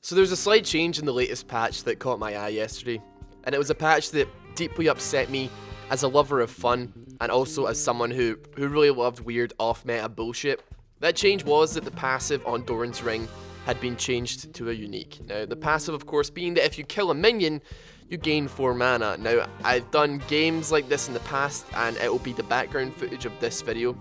So there's a slight change in the latest patch that caught my eye yesterday, and it was a patch that deeply upset me as a lover of fun, and also as someone who really loved weird off-meta bullshit. That change was that the passive on Doran's Ring had been changed to a unique. Now, the passive, of course, being that if you kill a minion, you gain 4 mana. Now, I've done games like this in the past, and it will be the background footage of this video.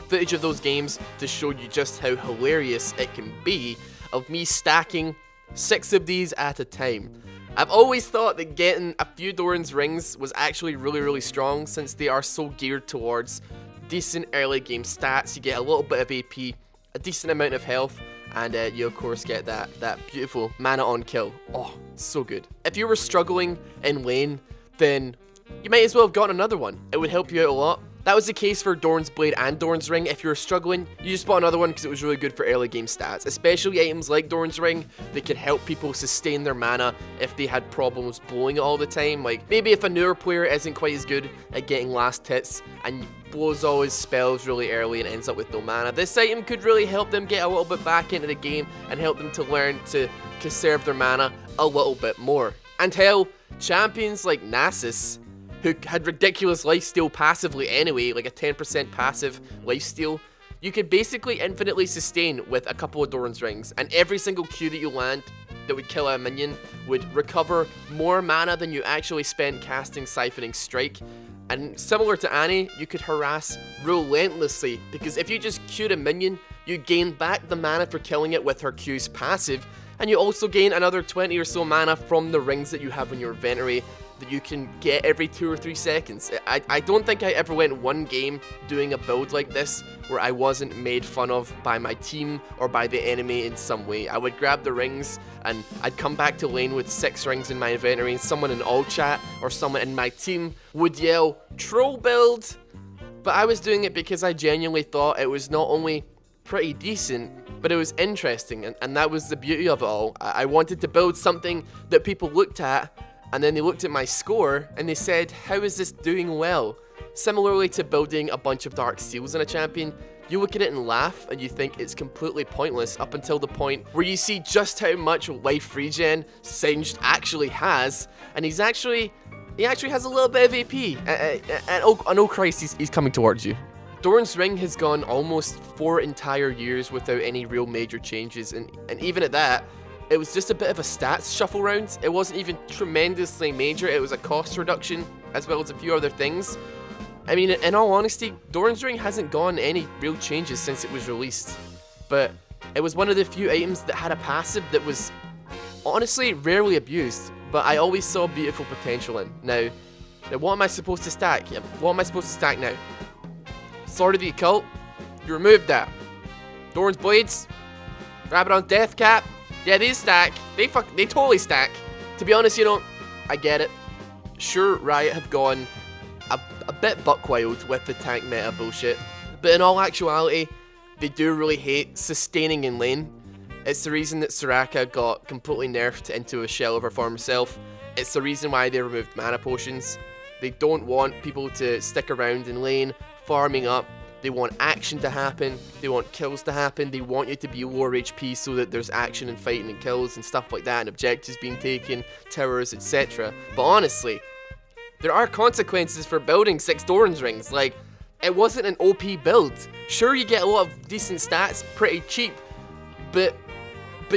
Footage of those games to show you just how hilarious it can be of me stacking 6 of these at a time. I've always thought that getting a few Doran's Rings was actually really strong, since they are so geared towards decent early game stats. You get a little bit of AP, a decent amount of health, and you of course get that beautiful mana on kill. Oh, so good. If you were struggling in lane, then you might as well have gotten another one. It would help you out a lot. That was the case for Doran's Blade and Doran's Ring. If you were struggling, you just bought another one because it was really good for early game stats. Especially items like Doran's Ring that could help people sustain their mana if they had problems blowing it all the time. Like, maybe if a newer player isn't quite as good at getting last hits and blows all his spells really early and ends up with no mana, this item could really help them get a little bit back into the game and help them to learn to conserve their mana a little bit more. And hell, champions like Nasus, who had ridiculous lifesteal passively anyway, like a 10% passive lifesteal, you could basically infinitely sustain with a couple of Doran's Rings, and every single Q that you land that would kill a minion would recover more mana than you actually spent casting Siphoning Strike. And similar to Annie, you could harass relentlessly, because if you just Q'd a minion, you gain back the mana for killing it with her Q's passive, and you also gain another 20 or so mana from the rings that you have in your inventory that you can get every 2 or 3 seconds. I don't think I ever went one game doing a build like this where I wasn't made fun of by my team or by the enemy in some way. I would grab the rings and I'd come back to lane with 6 rings in my inventory, and someone in all chat or someone in my team would yell, "Troll build!" But I was doing it because I genuinely thought it was not only pretty decent, but it was interesting, and that was the beauty of it all. I wanted to build something that people looked at, and then they looked at my score and they said, how is this doing well? Similarly to building a bunch of dark seals in a champion, you look at it and laugh and you think it's completely pointless up until the point where you see just how much life regen Singed actually has, and he actually has a little bit of AP, and oh Christ, he's coming towards you. Doran's Ring has gone almost 4 entire years without any real major changes, and even at that, it was just a bit of a stats shuffle round. It wasn't even tremendously major. It was a cost reduction as well as a few other things. I mean, in all honesty, Doran's Ring hasn't gone any real changes since it was released. But it was one of the few items that had a passive that was honestly rarely abused, but I always saw beautiful potential in. Now what am I supposed to stack? Yeah, what am I supposed to stack now? Sword of the Occult? You removed that. Doran's Blades? Rabadon's Death Cap? Yeah, these stack. They totally stack. To be honest, I get it. Sure, Riot have gone a bit buck wild with the tank meta bullshit, but in all actuality, they do really hate sustaining in lane. It's the reason that Soraka got completely nerfed into a shell of her former self. It's the reason why they removed mana potions. They don't want people to stick around in lane, farming up. They want action to happen, they want kills to happen, they want you to be lower HP so that there's action and fighting and kills and stuff like that, and objectives being taken, towers, etc. But honestly, there are consequences for building 6 Doran's Rings. Like, it wasn't an OP build. Sure, you get a lot of decent stats pretty cheap, but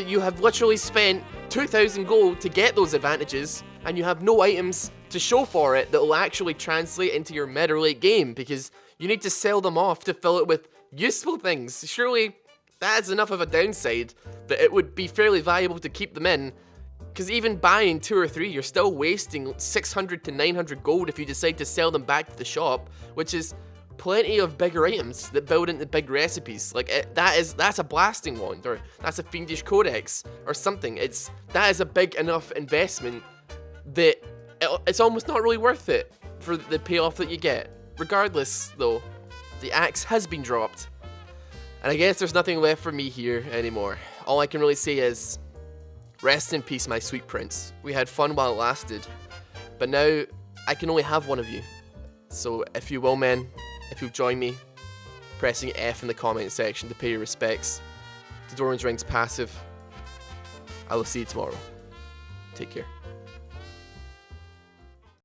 you have literally spent 2,000 gold to get those advantages, and you have no items to show for it that will actually translate into your mid or late game, because you need to sell them off to fill it with useful things. Surely that is enough of a downside that it would be fairly valuable to keep them in, because even buying 2 or 3, you're still wasting 600 to 900 gold if you decide to sell them back to the shop, which is plenty of bigger items that build into big recipes. Like, that's a blasting wand, or that's a fiendish codex or something. That is a big enough investment that it's almost not really worth it for the payoff that you get. Regardless, though, the axe has been dropped, and I guess there's nothing left for me here anymore. All I can really say is, rest in peace, my sweet prince. We had fun while it lasted, but now I can only have one of you. So if you will, men, if you'll join me, pressing F in the comment section to pay your respects to Doran's Ring's passive, I will see you tomorrow. Take care.